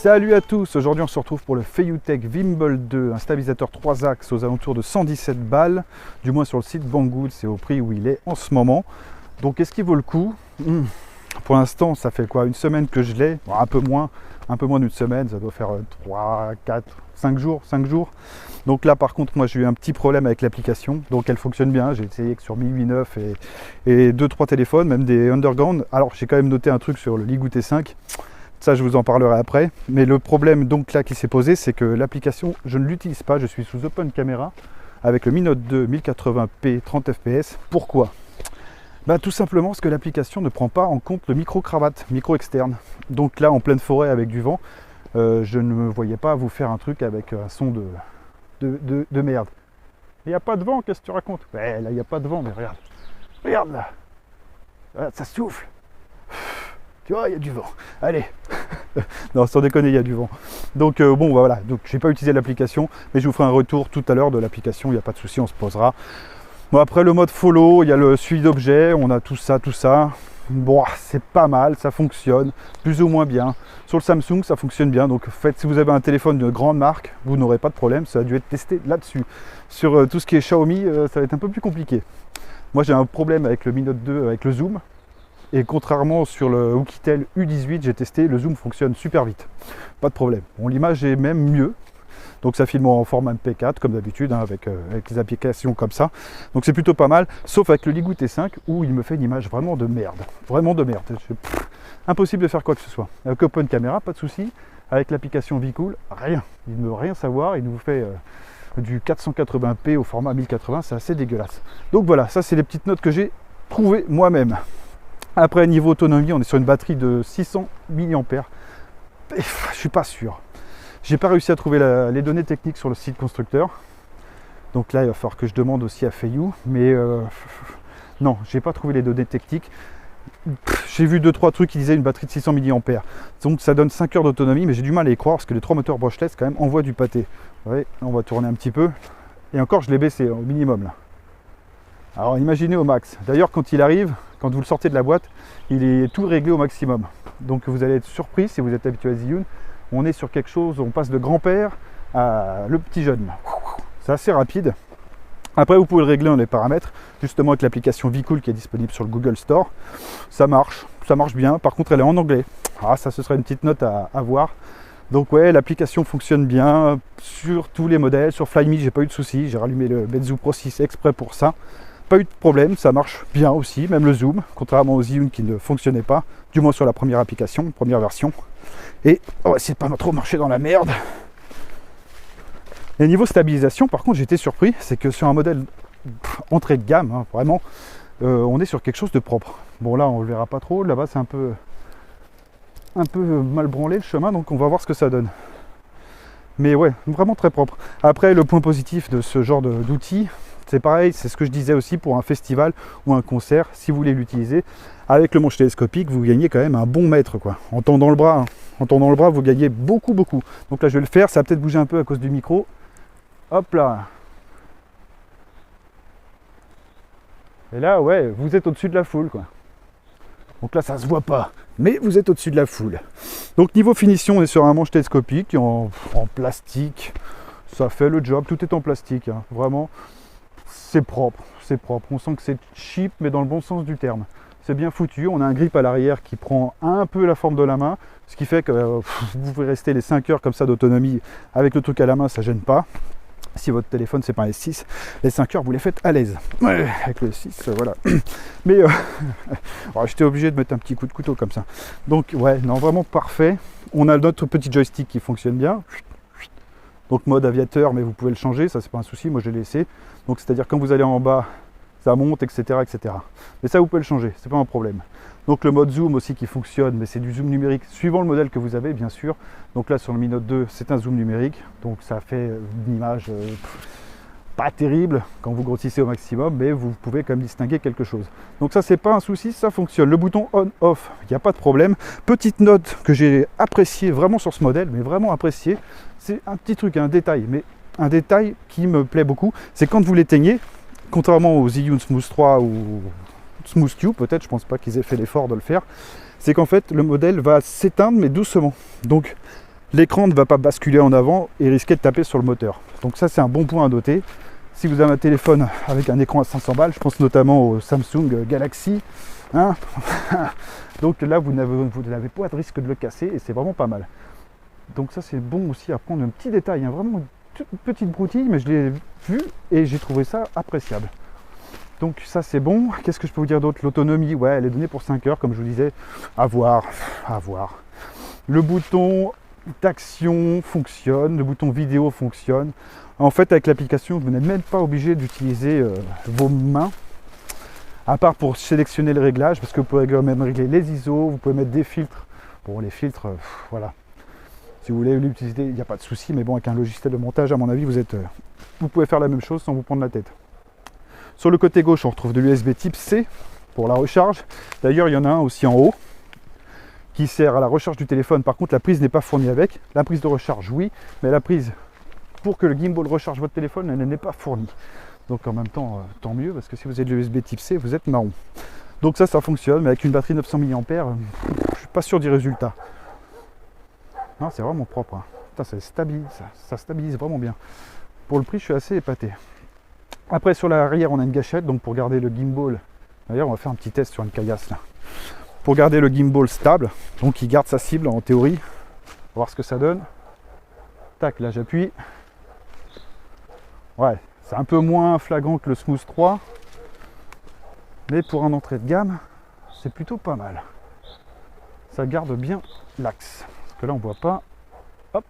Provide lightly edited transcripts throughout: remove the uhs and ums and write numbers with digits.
Salut à tous, aujourd'hui on se retrouve pour le Feiyutech Wimble 2, un stabilisateur 3 axes aux alentours de 117 balles, du moins sur le site Banggood, c'est au prix où il est en ce moment. Donc est-ce qu'il vaut le coup? Pour l'instant ça fait quoi, une semaine que je l'ai, bon, un peu moins d'une semaine, ça doit faire 3, 4, 5 jours. Donc là par contre moi j'ai eu un petit problème avec l'application, donc elle fonctionne bien, j'ai essayé que sur 1008.9 et 2-3 téléphones, même des underground. Alors j'ai quand même noté un truc sur le Leegoo T5, ça je vous en parlerai après, mais le problème donc là qui s'est posé, c'est que l'application je ne l'utilise pas, je suis sous Open Camera avec le Mi Note 2 1080p 30 fps. Pourquoi? Tout simplement parce que l'application ne prend pas en compte le micro-cravate, micro externe. Donc là en pleine forêt avec du vent, je ne me voyais pas vous faire un truc avec un son de merde. Il n'y a pas de vent, qu'est-ce que tu racontes? Ouais, là il n'y a pas de vent, mais regarde là, ça souffle. Tu vois, il y a du vent. Allez. Non, sans déconner, il y a du vent. Donc bon, voilà. Donc je n'ai pas utilisé l'application, mais je vous ferai un retour tout à l'heure de l'application. Il n'y a pas de souci, on se posera. Bon, après le mode follow, il y a le suivi d'objets. On a tout ça. Bon, c'est pas mal, ça fonctionne plus ou moins bien. Sur le Samsung, ça fonctionne bien. Donc, en fait, si vous avez un téléphone de grande marque, vous n'aurez pas de problème. Ça a dû être testé là-dessus. Sur tout ce qui est Xiaomi, ça va être un peu plus compliqué. Moi, j'ai un problème avec le Mi Note 2, avec le zoom. Et contrairement sur le Oukitel U18, j'ai testé, le zoom fonctionne super vite. Pas de problème. Bon, l'image est même mieux. Donc ça filme en format MP4 comme d'habitude, hein, avec les applications comme ça. Donc c'est plutôt pas mal, sauf avec le Leegoo T5 où il me fait une image vraiment de merde. Vraiment de merde. Impossible de faire quoi que ce soit. Avec Open Camera, pas de souci. Avec l'application VCool, rien. Il ne veut rien savoir. Il nous fait du 480p au format 1080. C'est assez dégueulasse. Donc voilà, ça c'est les petites notes que j'ai trouvées moi-même. Après, niveau autonomie, on est sur une batterie de 600 mAh. Je suis pas sûr. J'ai pas réussi à trouver les données techniques sur le site constructeur. Donc là, il va falloir que je demande aussi à Feiyu. Mais non, j'ai pas trouvé les données techniques. J'ai vu 2-3 trucs qui disaient une batterie de 600 mAh. Donc ça donne 5 heures d'autonomie, mais j'ai du mal à y croire parce que les 3 moteurs brushless quand même envoient du pâté. Ouais, on va tourner un petit peu. Et encore, je l'ai baissé au minimum là. Alors imaginez au max. D'ailleurs, quand il arrive, quand vous le sortez de la boîte, il est tout réglé au maximum. Donc vous allez être surpris si vous êtes habitué à Zhiyun. On est sur quelque chose, on passe de grand-père à le petit jeune. C'est assez rapide. Après, vous pouvez le régler dans les paramètres, justement avec l'application VCool qui est disponible sur le Google Store. Ça marche bien. Par contre, elle est en anglais. Ah, ça, ce sera une petite note à voir. Donc ouais, l'application fonctionne bien sur tous les modèles. Sur Flyme, j'ai pas eu de soucis. J'ai rallumé le Meizu Pro 6 exprès pour ça. Pas eu de problème, ça marche bien aussi, même le zoom, contrairement aux Zhiyun qui ne fonctionnait pas, du moins sur la première application, première version. Et on va essayer de pas trop marcher dans la merde. Et niveau stabilisation, par contre, j'étais surpris, c'est que sur un modèle entrée de gamme, hein, vraiment, on est sur quelque chose de propre. Bon là, on le verra pas trop, là-bas c'est un peu mal branlé le chemin, donc on va voir ce que ça donne. Mais ouais, vraiment très propre. Après, le point positif de ce genre d'outil, c'est pareil, c'est ce que je disais aussi pour un festival ou un concert, si vous voulez l'utiliser, avec le manche télescopique, vous gagnez quand même un bon mètre, quoi. En tendant le bras, vous gagnez beaucoup. Donc là, je vais le faire, ça va peut-être bouger un peu à cause du micro. Hop là. Et là, ouais, vous êtes au-dessus de la foule, quoi. Donc là, ça se voit pas, mais vous êtes au-dessus de la foule. Donc niveau finition, on est sur un manche télescopique en plastique. Ça fait le job, tout est en plastique, hein. Vraiment. C'est propre. On sent que c'est cheap, mais dans le bon sens du terme. C'est bien foutu. On a un grip à l'arrière qui prend un peu la forme de la main, ce qui fait que vous pouvez rester les 5 heures comme ça d'autonomie avec le truc à la main, ça gêne pas. Si votre téléphone c'est pas un S6, les 5 heures vous les faites à l'aise. Ouais, avec le S6, voilà. Mais j'étais obligé de mettre un petit coup de couteau comme ça. Donc ouais, non, vraiment parfait. On a notre petit joystick qui fonctionne bien. Donc mode aviateur, mais vous pouvez le changer, ça c'est pas un souci, moi je l'ai laissé. Donc c'est-à-dire quand vous allez en bas, ça monte, etc. Mais ça vous pouvez le changer, c'est pas un problème. Donc le mode zoom aussi qui fonctionne, mais c'est du zoom numérique suivant le modèle que vous avez, bien sûr. Donc là sur le Mi Note 2, c'est un zoom numérique, donc ça fait une image pas terrible quand vous grossissez au maximum, mais vous pouvez quand même distinguer quelque chose. Donc ça c'est pas un souci, ça fonctionne. Le bouton on-off, il n'y a pas de problème. Petite note que j'ai appréciée vraiment sur ce modèle, mais vraiment appréciée, c'est un petit truc, un détail, mais un détail qui me plaît beaucoup, c'est quand vous l'éteignez, contrairement aux Zhiyun Smooth 3 ou Smooth Q, peut-être, je pense pas qu'ils aient fait l'effort de le faire, c'est qu'en fait le modèle va s'éteindre mais doucement. Donc l'écran ne va pas basculer en avant et risquer de taper sur le moteur. Donc ça c'est un bon point à noter. Si vous avez un téléphone avec un écran à 500 balles, je pense notamment au Samsung Galaxy, hein donc là vous n'avez pas de risque de le casser et c'est vraiment pas mal. Donc ça c'est bon aussi à prendre, un petit détail, hein, vraiment une toute petite broutille, mais je l'ai vu et j'ai trouvé ça appréciable. Donc ça c'est bon. Qu'est-ce que je peux vous dire d'autre? L'autonomie, ouais, elle est donnée pour 5 heures, comme je vous disais. À voir. Le bouton d'action fonctionne, le bouton vidéo fonctionne. En fait, avec l'application, vous n'êtes même pas obligé d'utiliser vos mains, à part pour sélectionner le réglage, parce que vous pouvez même régler les ISO, vous pouvez mettre des filtres. Bon, les filtres, voilà. Si vous voulez l'utiliser, il n'y a pas de souci, mais bon, avec un logiciel de montage, à mon avis, vous pouvez faire la même chose sans vous prendre la tête. Sur le côté gauche, on retrouve de l'USB type C pour la recharge. D'ailleurs, il y en a un aussi en haut qui sert à la recharge du téléphone. Par contre, la prise n'est pas fournie avec. La prise de recharge, oui, mais la prise pour que le gimbal recharge votre téléphone, elle n'est pas fournie. Donc en même temps, tant mieux, parce que si vous êtes de l'USB type C, vous êtes marron. Donc ça fonctionne, mais avec une batterie 900 mAh, je suis pas sûr du résultat. Non, c'est vraiment propre. Hein. Putain, ça stabilise vraiment bien. Pour le prix, je suis assez épaté. Après, sur l'arrière, on a une gâchette, donc pour garder le gimbal. D'ailleurs, on va faire un petit test sur une caillasse là. Pour garder le gimbal stable, donc il garde sa cible en théorie. On va voir ce que ça donne. Tac, là j'appuie. Ouais, c'est un peu moins flagrant que le Smooth 3. Mais pour un entrée de gamme, c'est plutôt pas mal. Ça garde bien l'axe. Parce que là, on voit pas. Hop.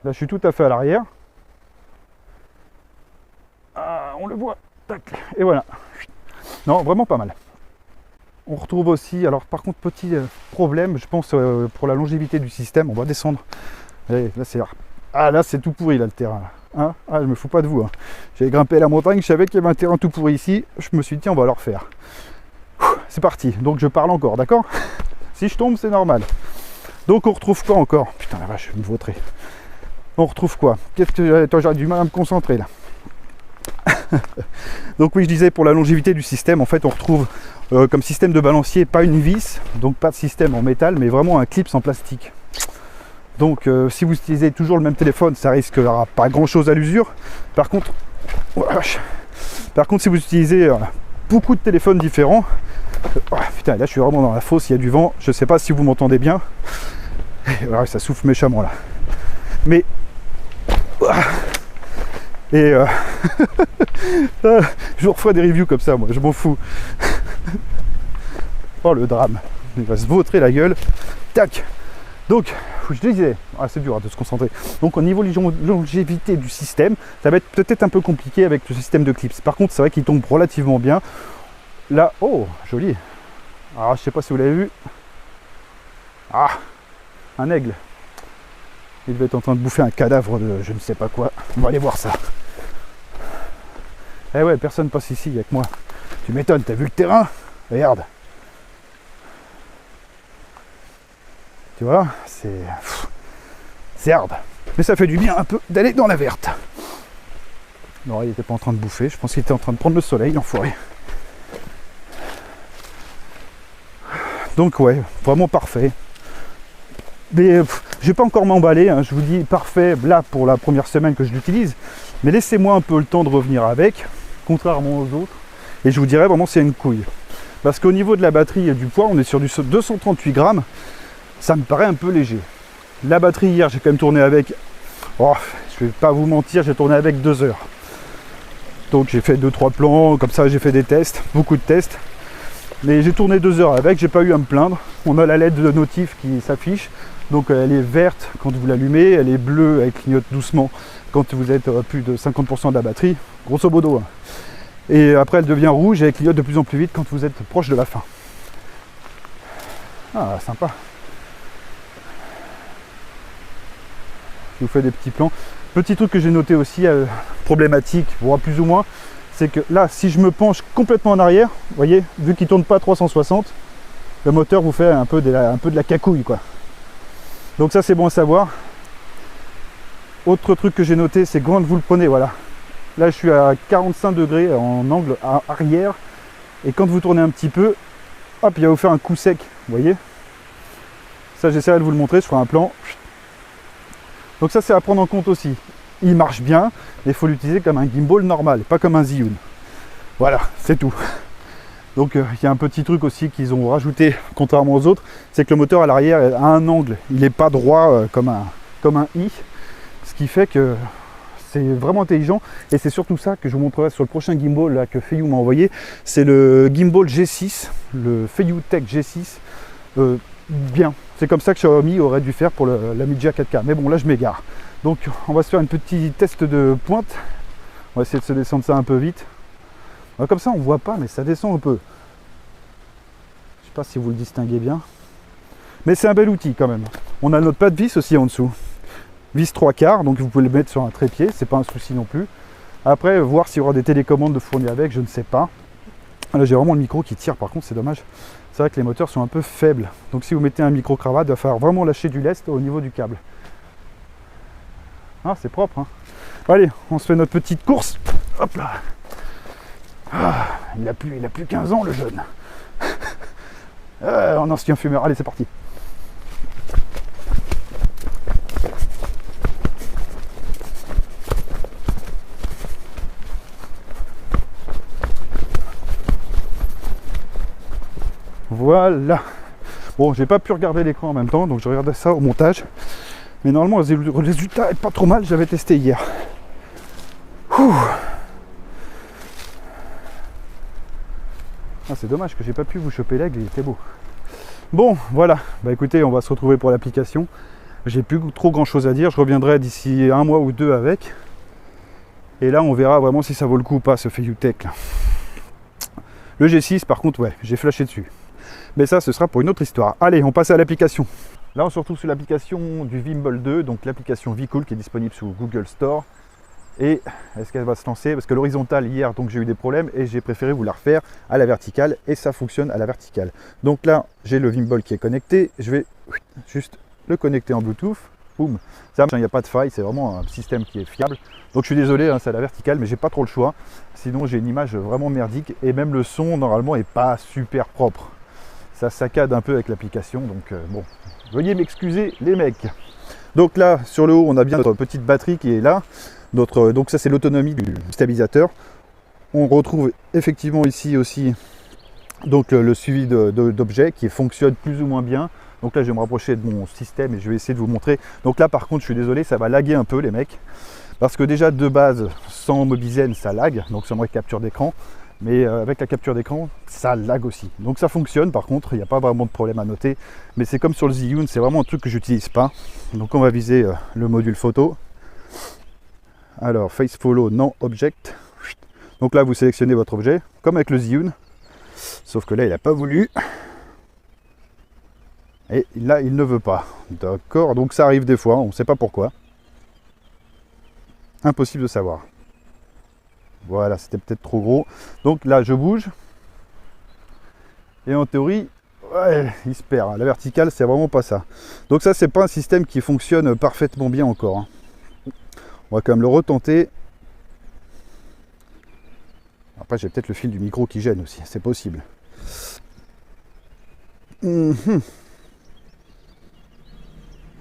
Là, je suis tout à fait à l'arrière. Ah, on le voit. Tac. Et voilà. Non, vraiment pas mal. On retrouve aussi, alors par contre, petit problème, je pense, pour la longévité du système. On va descendre. Allez, là, c'est... Ah, là, c'est tout pourri, là, le terrain. Hein, ah, je me fous pas de vous. Hein. J'avais grimpé la montagne, je savais qu'il y avait un terrain tout pourri ici. Je me suis dit, tiens, on va le refaire. C'est parti. Donc, je parle encore, d'accord? Si je tombe, c'est normal. Donc, on retrouve quoi encore? Putain, la vache, je vais me vautrer. On retrouve quoi? Qu'est-ce que j'aurais du mal à me concentrer, là. Donc oui, je disais, pour la longévité du système, en fait on retrouve comme système de balancier pas une vis, donc pas de système en métal, mais vraiment un clip en plastique. Donc si vous utilisez toujours le même téléphone, ça risquera pas grand chose à l'usure. Par contre, si vous utilisez beaucoup de téléphones différents, putain, là je suis vraiment dans la fosse, il y a du vent, je sais pas si vous m'entendez bien. Ouais, ça souffle méchamment là. Mais et je vous referai des reviews comme ça, moi, je m'en fous. Oh, le drame. Il va se vautrer la gueule. Tac. Donc, je disais, c'est dur de se concentrer. Donc, au niveau longévité du système, ça va être peut-être un peu compliqué avec le système de clips. Par contre, c'est vrai qu'il tombe relativement bien. Là, oh, joli. Alors, je sais pas si vous l'avez vu. Ah, un aigle. Il devait être en train de bouffer un cadavre de je ne sais pas quoi. On va aller voir ça. Eh ouais, personne passe ici avec moi. Tu m'étonnes, t'as vu le terrain? Regarde. Tu vois, c'est hard. Mais ça fait du bien un peu d'aller dans la verte. Non, il n'était pas en train de bouffer. Je pense qu'il était en train de prendre le soleil, l'enfoiré. Donc ouais, vraiment parfait. Mais je vais pas encore m'emballer, hein. Je vous dis parfait là pour la première semaine que je l'utilise, mais laissez-moi un peu le temps de revenir avec, contrairement aux autres, et je vous dirai vraiment c'est une couille. Parce qu'au niveau de la batterie et du poids, on est sur du 238 grammes, ça me paraît un peu léger. La batterie hier, j'ai quand même tourné avec, oh, je vais pas vous mentir, j'ai tourné avec 2 heures. Donc j'ai fait 2-3 plans, comme ça j'ai fait des tests, beaucoup de tests. Mais j'ai tourné 2 heures avec, j'ai pas eu à me plaindre. On a la LED de notif qui s'affiche. Donc elle est verte quand vous l'allumez, elle est bleue, elle clignote doucement quand vous êtes à plus de 50% de la batterie, grosso modo. Hein. Et après elle devient rouge et elle clignote de plus en plus vite quand vous êtes proche de la fin. Ah, sympa. Je vous fais des petits plans. Petit truc que j'ai noté aussi, problématique, voire plus ou moins, c'est que là, si je me penche complètement en arrière, vous voyez, vu qu'il ne tourne pas à 360, le moteur vous fait un peu de la cacouille, quoi. Donc ça c'est bon à savoir. Autre truc que j'ai noté, c'est quand vous le prenez, voilà. Là je suis à 45 degrés en angle arrière. Et quand vous tournez un petit peu, hop, il va vous faire un coup sec, vous voyez. Ça j'essaierai de vous le montrer, je ferai un plan. Donc ça c'est à prendre en compte aussi. Il marche bien, mais il faut l'utiliser comme un gimbal normal, pas comme un Zhiyun. Voilà, c'est tout. Donc il y a un petit truc aussi qu'ils ont rajouté, contrairement aux autres, c'est que le moteur à l'arrière a un angle, il n'est pas droit comme un I, ce qui fait que c'est vraiment intelligent, et c'est surtout ça que je vous montrerai sur le prochain gimbal là, que Feiyou m'a envoyé. C'est le gimbal G6, le FeiyuTech G6, bien. C'est comme ça que Xiaomi aurait dû faire pour la Mijia 4K, mais bon là je m'égare. Donc on va se faire un petit test de pointe, on va essayer de se descendre ça un peu vite. Comme ça on voit pas, mais ça descend un peu. Je sais pas si vous le distinguez bien, mais c'est un bel outil quand même. On a notre plat de vis aussi en dessous, vis 3/4, donc vous pouvez le mettre sur un trépied, c'est pas un souci non plus. Après, voir s'il y aura des télécommandes de fournies avec, je ne sais pas. Là j'ai vraiment le micro qui tire, par contre c'est dommage. C'est vrai que les moteurs sont un peu faibles, donc si vous mettez un micro cravate, il va falloir vraiment lâcher du lest au niveau du câble. Ah, c'est propre, hein. Allez, on se fait notre petite course. Hop là. Ah, il a plus 15 ans le jeune. En ancien fumeur. Allez, c'est parti. Voilà. Bon, j'ai pas pu regarder l'écran en même temps, donc je regardais ça au montage. Mais normalement, le résultat est pas trop mal. J'avais testé hier. Ouh. Ah, c'est dommage que j'ai pas pu vous choper l'aigle, il était beau. Bon, voilà. Bah écoutez, on va se retrouver pour l'application. J'ai plus trop grand chose à dire. Je reviendrai d'ici un mois ou deux avec. Et là, on verra vraiment si ça vaut le coup ou pas, ce FeiyuTech là. Le G6, par contre, ouais, j'ai flashé dessus. Mais ça, ce sera pour une autre histoire. Allez, on passe à l'application. Là, on se retrouve sur l'application du Vimbal 2, donc l'application VCool qui est disponible sous Google Store. Et est-ce qu'elle va se lancer? Parce que l'horizontale, hier, donc j'ai eu des problèmes et j'ai préféré vous la refaire à la verticale et ça fonctionne à la verticale. Donc là, j'ai le Vimbal qui est connecté. Je vais juste le connecter en Bluetooth. Boum. Ça marche, il n'y a pas de faille, c'est vraiment un système qui est fiable. Donc je suis désolé, hein, c'est à la verticale, mais j'ai pas trop le choix. Sinon, j'ai une image vraiment merdique et même le son, normalement, est pas super propre. Ça saccade un peu avec l'application, donc bon, veuillez m'excuser les mecs. Donc là, sur le haut, on a bien notre petite batterie qui est là. Donc ça, c'est l'autonomie du stabilisateur. On retrouve effectivement ici aussi donc le suivi d'objets qui fonctionne plus ou moins bien. Donc là, je vais me rapprocher de mon système et je vais essayer de vous montrer. Donc là, par contre, je suis désolé, ça va laguer un peu les mecs. Parce que déjà, de base, sans Mobizen, ça lag, donc c'est moi capture d'écran. Mais avec la capture d'écran, ça lag aussi. Donc ça fonctionne, par contre, il n'y a pas vraiment de problème à noter. Mais c'est comme sur le Zhiyun, c'est vraiment un truc que j'utilise pas. Donc on va viser le module photo. Alors, Face Follow, non Object. Donc là, vous sélectionnez votre objet, comme avec le Zhiyun. Sauf que là, il n'a pas voulu. Et là, il ne veut pas. D'accord, donc ça arrive des fois, on ne sait pas pourquoi. Impossible de savoir. Voilà, c'était peut-être trop gros. Donc là, je bouge. Et en théorie, ouais, il se perd. La verticale, c'est vraiment pas ça. Donc ça, c'est pas un système qui fonctionne parfaitement bien encore, hein. On va quand même le retenter. Après, j'ai peut-être le fil du micro qui gêne aussi, c'est possible. Il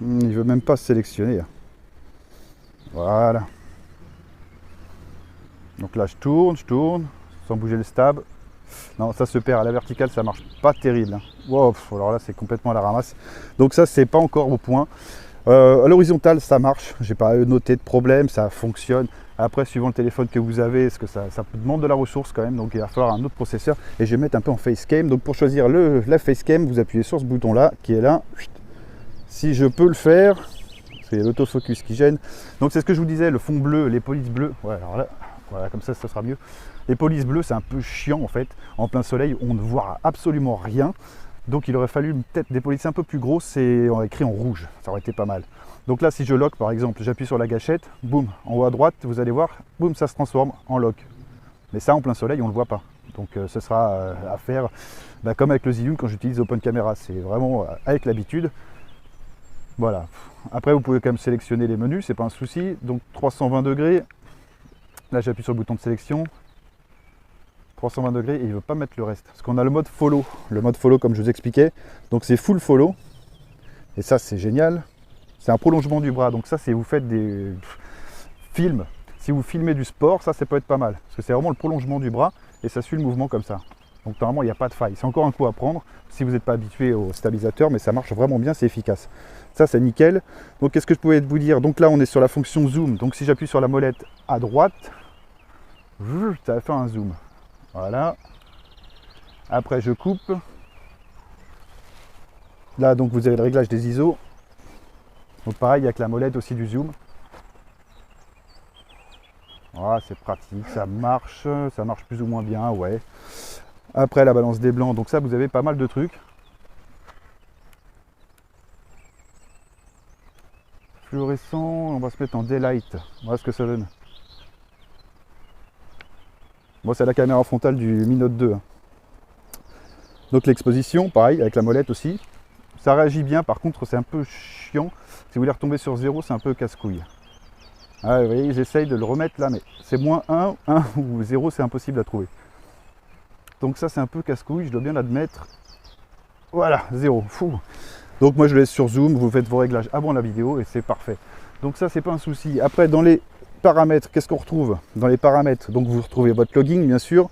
veut même pas se sélectionner. Voilà. Donc là, je tourne, sans bouger le stab. Non, ça se perd à la verticale, ça marche pas terrible. Wow, alors là, c'est complètement à la ramasse. Donc ça, c'est pas encore au point. À l'horizontale, ça marche. J'ai pas noté de problème, ça fonctionne. Après, suivant le téléphone que vous avez, parce que ça demande de la ressource quand même, donc il va falloir un autre processeur. Et je vais mettre un peu en facecam. Donc pour choisir la facecam, vous appuyez sur ce bouton là, qui est là. Si je peux le faire, parce qu'il y a l'autofocus qui gêne. Donc c'est ce que je vous disais, le fond bleu, les polices bleues. Ouais, alors là, voilà, comme ça sera mieux. Les polices bleues, c'est un peu chiant en fait. En plein soleil, on ne voit absolument rien. Donc il aurait fallu peut-être des polices un peu plus grosses et écrit en rouge, ça aurait été pas mal. Donc là, si je lock par exemple, j'appuie sur la gâchette, boum, en haut à droite, vous allez voir, boum, ça se transforme en lock. Mais ça, en plein soleil, on ne le voit pas. Donc ce sera à faire comme avec le Zhiyun quand j'utilise Open Camera, c'est vraiment avec l'habitude. Voilà. Après, vous pouvez quand même sélectionner les menus, c'est pas un souci. Donc 320 degrés, là j'appuie sur le bouton de sélection. 320 degrés et il ne veut pas mettre le reste. Parce qu'on a le mode follow. Le mode follow, comme je vous expliquais, donc c'est full follow. Et ça, c'est génial. C'est un prolongement du bras. Donc ça, c'est vous faites des films. Si vous filmez du sport, ça peut être pas mal. Parce que c'est vraiment le prolongement du bras et ça suit le mouvement comme ça. Donc normalement, il n'y a pas de faille. C'est encore un coup à prendre si vous n'êtes pas habitué au stabilisateur, mais ça marche vraiment bien, c'est efficace. Ça, c'est nickel. Donc qu'est-ce que je pouvais vous dire? Donc là, on est sur la fonction zoom. Donc si j'appuie sur la molette à droite, ça va faire un zoom. Voilà. Après, je coupe. Là, donc vous avez le réglage des ISO. Donc pareil, avec la molette aussi du zoom. Voilà, c'est pratique, ça marche plus ou moins bien, ouais. Après, la balance des blancs, donc ça, vous avez pas mal de trucs. Fluorescent, on va se mettre en daylight. Voilà ce que ça donne. Bon, c'est la caméra frontale du Mi Note 2. Donc l'exposition, pareil, avec la molette aussi. Ça réagit bien, par contre, c'est un peu chiant. Si vous voulez retomber sur 0, c'est un peu casse-couille. Ah, vous voyez, j'essaye de le remettre là, mais c'est moins 1 ou 0, c'est impossible à trouver. Donc ça, c'est un peu casse-couille, je dois bien l'admettre. Voilà, 0. Fou. Donc moi, je laisse sur Zoom, vous faites vos réglages avant la vidéo et c'est parfait. Donc ça, c'est pas un souci. Après, dans les paramètres, qu'est-ce qu'on retrouve? Dans les paramètres, donc vous retrouvez votre logging, bien sûr.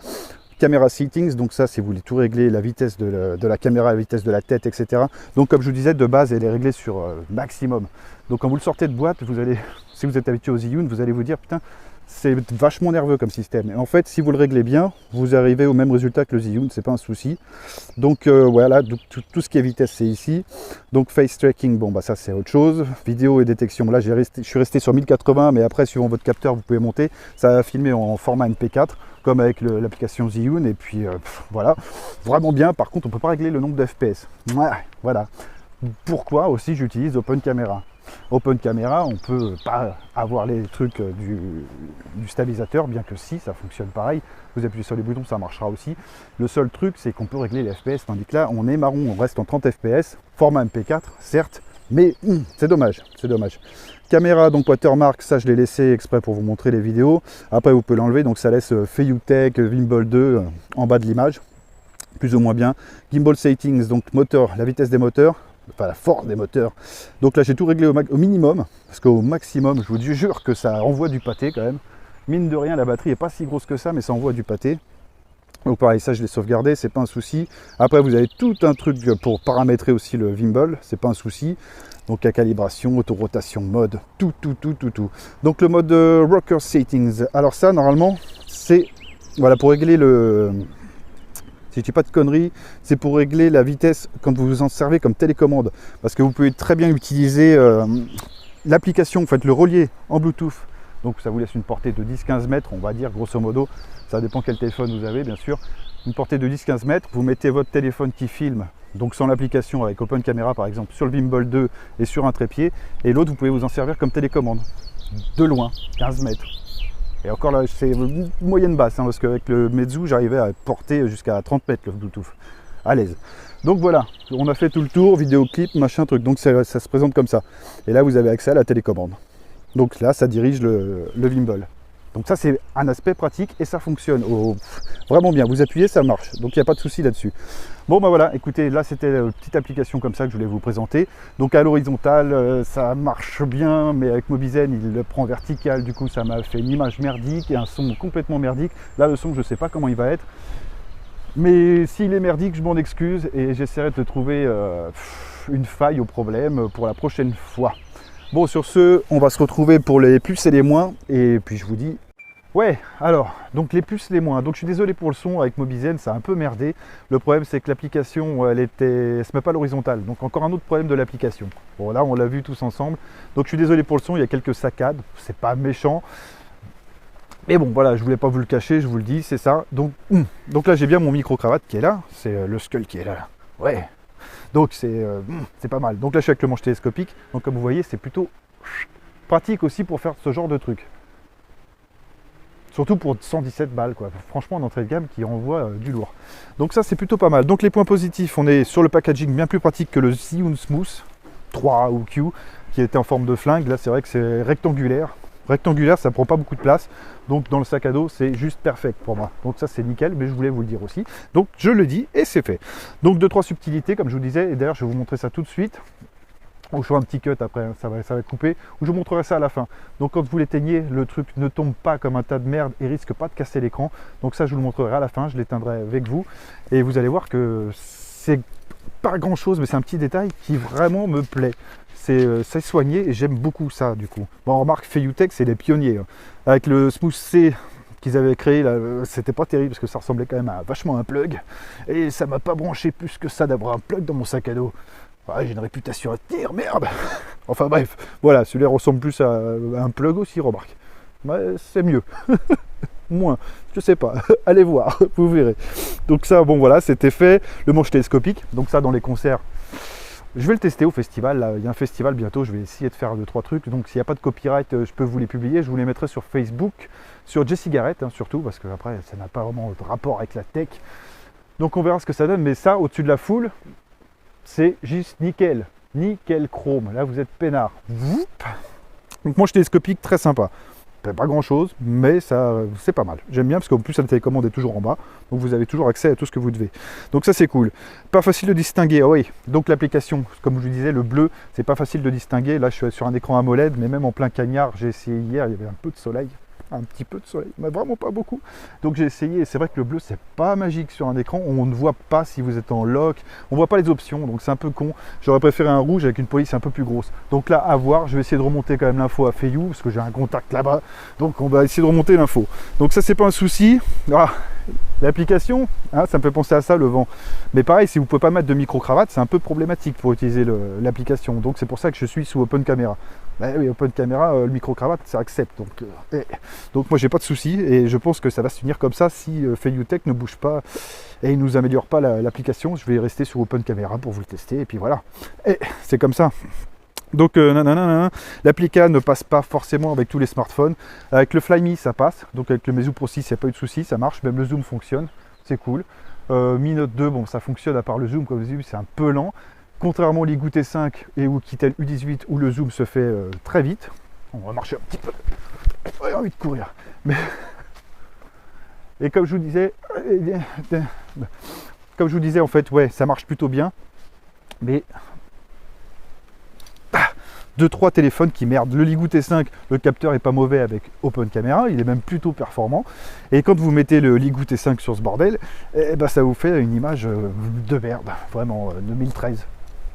Caméra settings, donc ça, si vous voulez tout régler, la vitesse de la caméra, la vitesse de la tête, etc. Donc comme je vous disais, de base, elle est réglée sur maximum. Donc quand vous le sortez de boîte, vous allez, si vous êtes habitué aux Zhiyun, vous allez vous dire, putain, c'est vachement nerveux comme système. Et en fait, si vous le réglez bien, vous arrivez au même résultat que le Zhiyun, c'est pas un souci. Donc voilà, donc, tout ce qui est vitesse, c'est ici. Donc face tracking, bon bah ça c'est autre chose. Vidéo et détection, là je suis resté sur 1080, mais après suivant votre capteur, vous pouvez monter. Ça va filmer en format MP4, comme avec l'application Zhiyun, et puis voilà, vraiment bien. Par contre, on peut pas régler le nombre de FPS. Ouais, voilà. Pourquoi aussi j'utilise Open Camera. Open Camera, on peut pas avoir les trucs du stabilisateur, bien que si, ça fonctionne pareil. Vous appuyez sur les boutons, ça marchera aussi. Le seul truc, c'est qu'on peut régler les FPS, tandis que là, on est marron, on reste en 30 FPS, format MP4, certes, mais c'est dommage, c'est dommage. Caméra, donc watermark, ça je l'ai laissé exprès pour vous montrer les vidéos. Après, vous pouvez l'enlever, donc ça laisse Feiyutech, Gimbal 2 en bas de l'image, plus ou moins bien. Gimbal settings, donc moteur, la vitesse des moteurs. Enfin la force des moteurs. Donc là j'ai tout réglé au minimum, parce qu'au maximum, je vous jure que ça envoie du pâté quand même. Mine de rien, la batterie est pas si grosse que ça, mais ça envoie du pâté. Donc pareil, ça je l'ai sauvegardé, c'est pas un souci. Après vous avez tout un truc pour paramétrer aussi le gimbal, c'est pas un souci. Donc la calibration, autorotation, mode, tout. Donc le mode rocker settings, alors ça normalement c'est voilà pour régler le... Si je dis pas de conneries, c'est pour régler la vitesse quand vous vous en servez comme télécommande. Parce que vous pouvez très bien utiliser l'application, vous faites le relier en Bluetooth. Donc ça vous laisse une portée de 10-15 mètres, on va dire grosso modo. Ça dépend quel téléphone vous avez, bien sûr. Une portée de 10-15 mètres, vous mettez votre téléphone qui filme, donc sans l'application avec Open Camera par exemple, sur le Gimbal 2 et sur un trépied. Et l'autre, vous pouvez vous en servir comme télécommande. De loin, 15 mètres. Et encore là, c'est une moyenne basse, hein, parce qu'avec le Meizu, j'arrivais à porter jusqu'à 30 mètres le Bluetooth, à l'aise. Donc voilà, on a fait tout le tour, vidéo clip, machin truc, donc ça se présente comme ça. Et là, vous avez accès à la télécommande. Donc là, ça dirige le Gimbal. Donc ça, c'est un aspect pratique et ça fonctionne vraiment bien. Vous appuyez, ça marche, donc il n'y a pas de souci là-dessus. Bon bah voilà, écoutez, là c'était une petite application comme ça que je voulais vous présenter. Donc à l'horizontale, ça marche bien, mais avec Mobizen, il le prend vertical. Du coup, ça m'a fait une image merdique et un son complètement merdique. Là, le son, je ne sais pas comment il va être. Mais s'il est merdique, je m'en excuse et j'essaierai de trouver une faille au problème pour la prochaine fois. Bon, sur ce, on va se retrouver pour les plus et les moins. Et puis je vous dis... Ouais, alors, donc les plus, les moins. Donc je suis désolé pour le son avec Mobizen, ça a un peu merdé. Le problème, c'est que l'application, elle se met pas à l'horizontale. Donc encore un autre problème de l'application. Bon, là, on l'a vu tous ensemble. Donc je suis désolé pour le son, il y a quelques saccades. C'est pas méchant. Mais bon, voilà, je voulais pas vous le cacher, je vous le dis, c'est ça. Donc là, j'ai bien mon micro-cravate qui est là. C'est le Skull qui est là. Ouais. Donc c'est pas mal. Donc là, je suis avec le manche télescopique. Donc comme vous voyez, c'est plutôt pratique aussi pour faire ce genre de truc. Surtout pour 117 balles, quoi. Franchement, en entrée de gamme qui envoie du lourd. Donc ça, c'est plutôt pas mal. Donc les points positifs, on est sur le packaging bien plus pratique que le Zhiyun Smooth 3 ou Q, qui était en forme de flingue. Là, c'est vrai que c'est rectangulaire. Rectangulaire, ça prend pas beaucoup de place. Donc dans le sac à dos, c'est juste parfait pour moi. Donc ça, c'est nickel, mais je voulais vous le dire aussi. Donc je le dis et c'est fait. Donc 2-3 subtilités, comme je vous disais. Et d'ailleurs, je vais vous montrer ça tout de suite. ou je ferai un petit cut après, hein, ça va couper, ou je vous montrerai ça à la fin. Donc quand vous l'éteignez, le truc ne tombe pas comme un tas de merde et risque pas de casser l'écran. Donc ça je vous le montrerai à la fin, je l'éteindrai avec vous et vous allez voir que c'est pas grand chose, mais c'est un petit détail qui vraiment me plaît. C'est soigné et j'aime beaucoup ça du coup. Bon, on remarque Feiyutech, c'est les pionniers, hein. Avec le Smooth C qu'ils avaient créé là, c'était pas terrible parce que ça ressemblait quand même à vachement un plug et ça m'a pas branché plus que ça d'avoir un plug dans mon sac à dos. Ah, j'ai une réputation à tenir, merde. Enfin bref, voilà, celui-là ressemble plus à un plug aussi, remarque. Ouais, c'est mieux. Moins, je sais pas, allez voir, vous verrez. Donc ça, bon voilà, c'était fait. Le manche télescopique, donc ça dans les concerts, je vais le tester au festival. Là, il y a un festival bientôt, je vais essayer de faire 2-3 trucs. Donc s'il n'y a pas de copyright, je peux vous les publier. Je vous les mettrai sur Facebook, sur Jesse Garrett, hein, surtout, parce que après, ça n'a pas vraiment de rapport avec la tech. Donc on verra ce que ça donne, mais ça, au-dessus de la foule, c'est juste nickel. Nickel chrome. Là, vous êtes peinard. Donc manche télescopique, très sympa. Pas grand chose, mais ça c'est pas mal. J'aime bien parce qu'en plus la télécommande est toujours en bas, donc vous avez toujours accès à tout ce que vous devez. Donc ça c'est cool. Pas facile de distinguer, oh oui. Donc l'application, comme je vous disais, le bleu, c'est pas facile de distinguer. Là je suis sur un écran AMOLED, mais même en plein cagnard, j'ai essayé hier, il y avait un peu de soleil. Un petit peu de soleil, mais vraiment pas beaucoup. Donc j'ai essayé et c'est vrai que le bleu c'est pas magique sur un écran, on ne voit pas si vous êtes en lock, on voit pas les options, donc c'est un peu con. J'aurais préféré un rouge avec une police un peu plus grosse. Donc là à voir, je vais essayer de remonter quand même l'info à Feiyu parce que j'ai un contact là-bas, donc on va essayer de remonter l'info. Donc ça c'est pas un souci. Ah, l'application, hein, ça me fait penser à ça, le vent. Mais pareil, si vous pouvez pas mettre de micro-cravate, c'est un peu problématique pour utiliser l'application. Donc c'est pour ça que je suis sous Open Camera. Bah oui, Open Camera, le micro-cravate, ça accepte. Donc moi j'ai pas de souci et je pense que ça va se tenir comme ça si Feiyutech ne bouge pas et il nous améliore pas l'application. Je vais rester sur Open Camera pour vous le tester et puis voilà. Et c'est comme ça. Donc l'applica ne passe pas forcément avec tous les smartphones. Avec le Flyme ça passe, donc avec le Meizu Pro 6 il n'y a pas eu de souci, ça marche, même le zoom fonctionne, c'est cool. Mi Note 2, bon ça fonctionne à part le zoom, comme vous avez vu c'est un peu lent. Contrairement au Ligoo T5 et au Kitel U18 où le zoom se fait très vite. On va marcher un petit peu. J'ai envie de courir. Mais et comme je vous disais en fait, ouais, ça marche plutôt bien. Mais 2-3 téléphones qui merdent. Le Ligoo T5, le capteur est pas mauvais avec Open Camera, il est même plutôt performant. Et quand vous mettez le Ligoo T5 sur ce bordel, eh ben, ça vous fait une image de merde. Vraiment, 2013.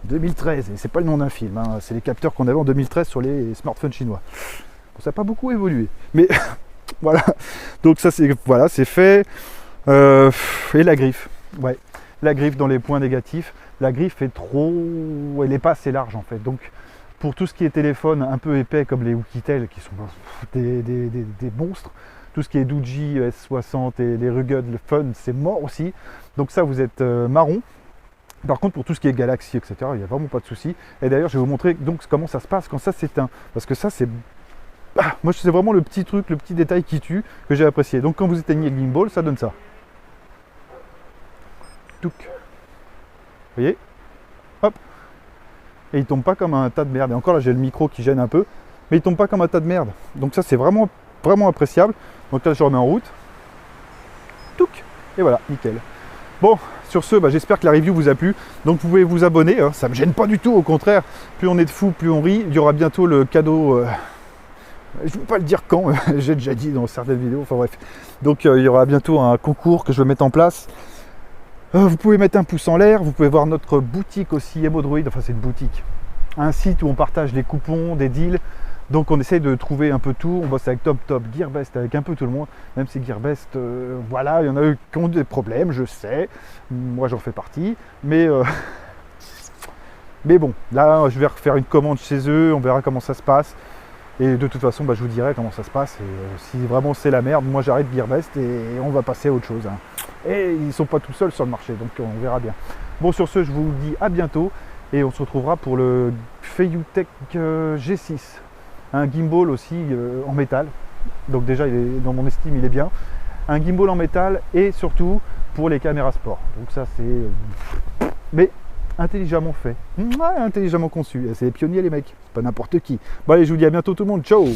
2013, et c'est pas le nom d'un film, hein. C'est les capteurs qu'on avait en 2013 sur les smartphones chinois. Bon, ça n'a pas beaucoup évolué, mais voilà. Donc ça c'est voilà, c'est fait. Et la griffe, ouais, la griffe dans les points négatifs. La griffe est trop, elle n'est pas assez large en fait. Donc pour tout ce qui est téléphone un peu épais comme les Oukitel qui sont des monstres, tout ce qui est Doogee, S60 et les Rugged, le Fun, c'est mort aussi. Donc ça vous êtes marron. Par contre, pour tout ce qui est Galaxy, etc., il n'y a vraiment pas de souci. Et d'ailleurs, je vais vous montrer donc comment ça se passe quand ça s'éteint. Parce que ça, c'est... Ah, moi, c'est vraiment le petit truc, le petit détail qui tue, que j'ai apprécié. Donc, quand vous éteignez le gimbal, ça donne ça. Touc. Vous voyez? Hop. Et il tombe pas comme un tas de merde. Et encore là, j'ai le micro qui gêne un peu. Mais il tombe pas comme un tas de merde. Donc ça, c'est vraiment, vraiment appréciable. Donc là, je remets en route. Touc. Et voilà, nickel. Bon, sur ce, j'espère que la review vous a plu. Donc vous pouvez vous abonner, hein, ça ne me gêne pas du tout, au contraire. Plus on est de fous, plus on rit. Il y aura bientôt le cadeau, je ne vais pas le dire quand, j'ai déjà dit dans certaines vidéos, enfin bref. Donc il y aura bientôt un concours que je vais mettre en place. Vous pouvez mettre un pouce en l'air, vous pouvez voir notre boutique aussi, Emodroid, enfin c'est une boutique. Un site où on partage des coupons, des deals. Donc on essaye de trouver un peu tout, on bosse avec TopTop, Gearbest, avec un peu tout le monde, même si Gearbest, voilà, il y en a eu qui ont des problèmes, je sais, moi j'en fais partie, mais bon, là je vais refaire une commande chez eux, on verra comment ça se passe, et de toute façon je vous dirai comment ça se passe, et si vraiment c'est la merde, moi j'arrête Gearbest et on va passer à autre chose, hein. Et ils ne sont pas tout seuls sur le marché, donc on verra bien. Bon sur ce, je vous dis à bientôt, et on se retrouvera pour le Feiyutech G6. Un gimbal aussi en métal, donc déjà il est, dans mon estime il est bien. Un gimbal en métal et surtout pour les caméras sport. Donc ça c'est... mais intelligemment fait, ouais, intelligemment conçu. C'est les pionniers les mecs, pas n'importe qui. Bon allez, je vous dis à bientôt tout le monde, ciao.